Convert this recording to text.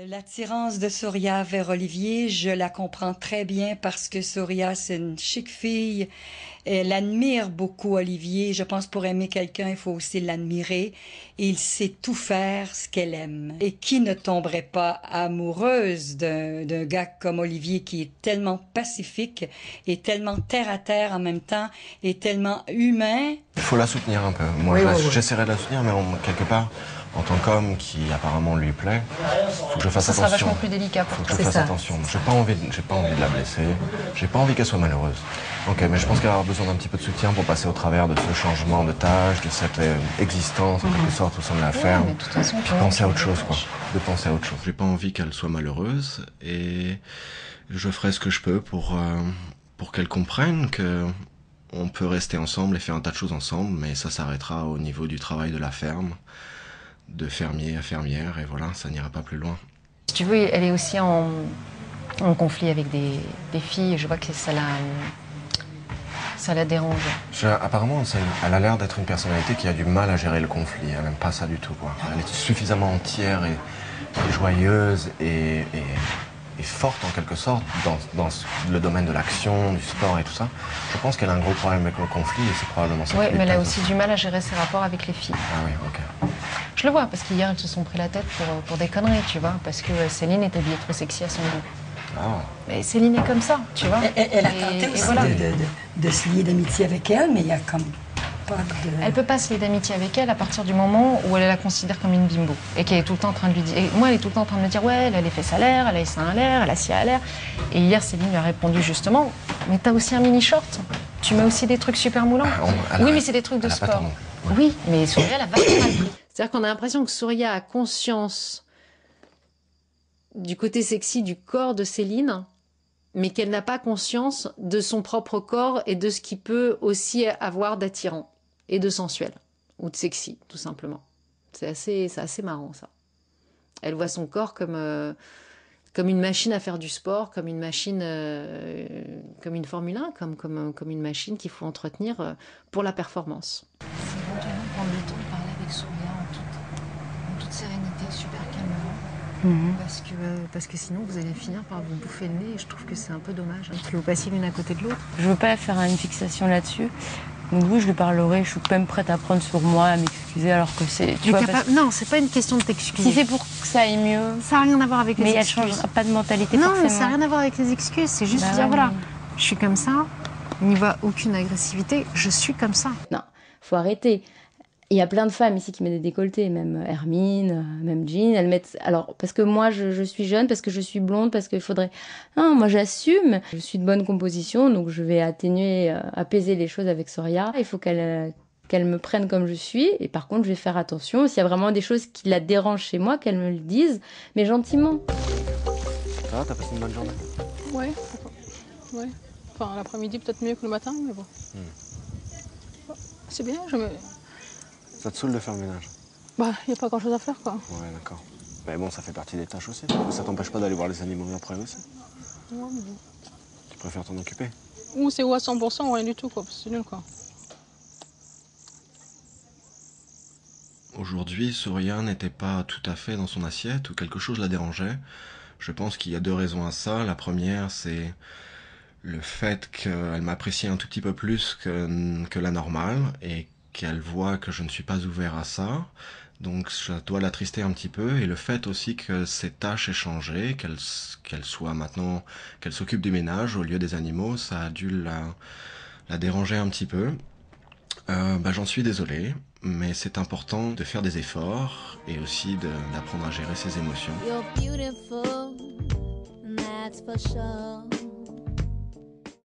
L'attirance de Surya vers Olivier, je la comprends très bien parce que Surya, c'est une chic fille. Elle admire beaucoup Olivier. Je pense pour aimer quelqu'un, il faut aussi l'admirer. Et il sait tout faire ce qu'elle aime. Et qui ne tomberait pas amoureuse d'un gars comme Olivier qui est tellement pacifique et tellement terre à terre en même temps et tellement humain. Il faut la soutenir un peu. Moi, j'essaierai de la soutenir, mais quelque part, en tant qu'homme qui apparemment lui plaît, faut que je fasse attention. Ça sera vachement plus délicat pour toi. Faut que je fasse attention. J'ai pas envie de la blesser. J'ai pas envie qu'elle soit malheureuse. Ok, mais je pense qu'elle va avoir besoin d'un petit peu de soutien pour passer au travers de ce changement de tâche, de cette existence en quelque sorte au sein de la ferme. Mais de toute façon, de penser à autre chose, quoi. De penser à autre chose. J'ai pas envie qu'elle soit malheureuse et je ferai ce que je peux pour qu'elle comprenne que on peut rester ensemble et faire un tas de choses ensemble, mais ça s'arrêtera au niveau du travail de la ferme, de fermier à fermière, et voilà, ça n'ira pas plus loin. Si tu veux, elle est aussi en conflit avec des filles, je vois que ça la dérange. Apparemment, elle a l'air d'être une personnalité qui a du mal à gérer le conflit, elle n'aime pas ça du tout, quoi. Elle est suffisamment entière et joyeuse et forte en quelque sorte dans le domaine de l'action, du sport et tout ça. Je pense qu'elle a un gros problème avec le conflit et c'est probablement ça. Oui, mais elle a aussi du mal à gérer ses rapports avec les filles. Ah oui, ok. Je le vois, parce qu'hier, elles se sont pris la tête pour des conneries, tu vois, parce que Céline est habillée trop sexy à son goût. Ah. Mais Céline est comme ça, tu vois. Elle a tenté aussi voilà. de se lier d'amitié avec elle, mais il y a comme pas de... Elle peut pas se lier d'amitié avec elle à partir du moment où elle la considère comme une bimbo. Et qu'elle est tout le temps en train de lui dire... Et moi, elle est tout le temps en train de me dire, ouais, elle a les fesses à l'air, elle a les seins à l'air, elle a ci à l'air. Et hier, Céline lui a répondu justement, mais t'as aussi un mini-short. Tu mets aussi des trucs super moulants. Oui, mais c'est des trucs de sport. Ouais. Oui, mais Surya, elle a vachement mal pris. C'est-à-dire qu'on a l'impression que Surya a conscience du côté sexy du corps de Céline, mais qu'elle n'a pas conscience de son propre corps et de ce qu'il peut aussi avoir d'attirant et de sensuel, ou de sexy, tout simplement. C'est assez marrant, ça. Elle voit son corps comme une machine à faire du sport, comme une machine, comme une Formule 1, comme une machine qu'il faut entretenir pour la performance. C'est éventuellement prendre le temps de parler avec Surya en toute sérénité, super calmement. Parce que sinon vous allez finir par vous bouffer le nez et je trouve que c'est un peu dommage que vous passiez l'une à côté de l'autre. Je veux pas faire une fixation là-dessus. Donc oui, je lui parlerai, je suis quand même prête à prendre sur moi, à m'excuser alors que c'est... Non, c'est pas une question de t'excuser. Si c'est pour que ça aille mieux... Ça n'a rien à voir avec les excuses. Mais elle ne changera pas de mentalité non, forcément. Non, mais ça n'a rien à voir avec les excuses, c'est juste dire, voilà, je suis comme ça, il n'y va aucune agressivité, je suis comme ça. Non, faut arrêter. Il y a plein de femmes ici qui mettent des décolletés, même Hermine, même Jean, elles mettent... Alors, parce que moi, je suis jeune, parce que je suis blonde, parce qu'il faudrait... Non, moi, j'assume. Je suis de bonne composition, donc je vais apaiser les choses avec Surya. Il faut qu'elle me prenne comme je suis, et par contre, je vais faire attention. S'il y a vraiment des choses qui la dérangent chez moi, qu'elle me le dise, mais gentiment. Ça va, t'as passé une bonne journée? Ouais. Enfin, l'après-midi, peut-être mieux que le matin, mais bon. C'est bien, Ça te saoule de faire le ménage? Bah, il n'y a pas grand-chose à faire, quoi. Ouais, d'accord. Mais bon, ça fait partie des tâches aussi. Ça t'empêche pas d'aller voir les animaux après aussi? Ouais, mais bon. Tu préfères t'en occuper? Ou c'est ou à 100% ou rien du tout, quoi. C'est nul, quoi. Aujourd'hui, Surya n'était pas tout à fait dans son assiette ou quelque chose la dérangeait. Je pense qu'il y a deux raisons à ça. La première, c'est le fait qu'elle m'apprécie un tout petit peu plus que la normale et qu'elle voit que je ne suis pas ouvert à ça, donc ça doit l'attrister un petit peu, et le fait aussi que ses tâches aient changé, qu'elle soit maintenant, qu'elle s'occupe du ménage au lieu des animaux, ça a dû la déranger un petit peu. J'en suis désolé, mais c'est important de faire des efforts et aussi d'apprendre à gérer ses émotions. You're beautiful, that's for sure.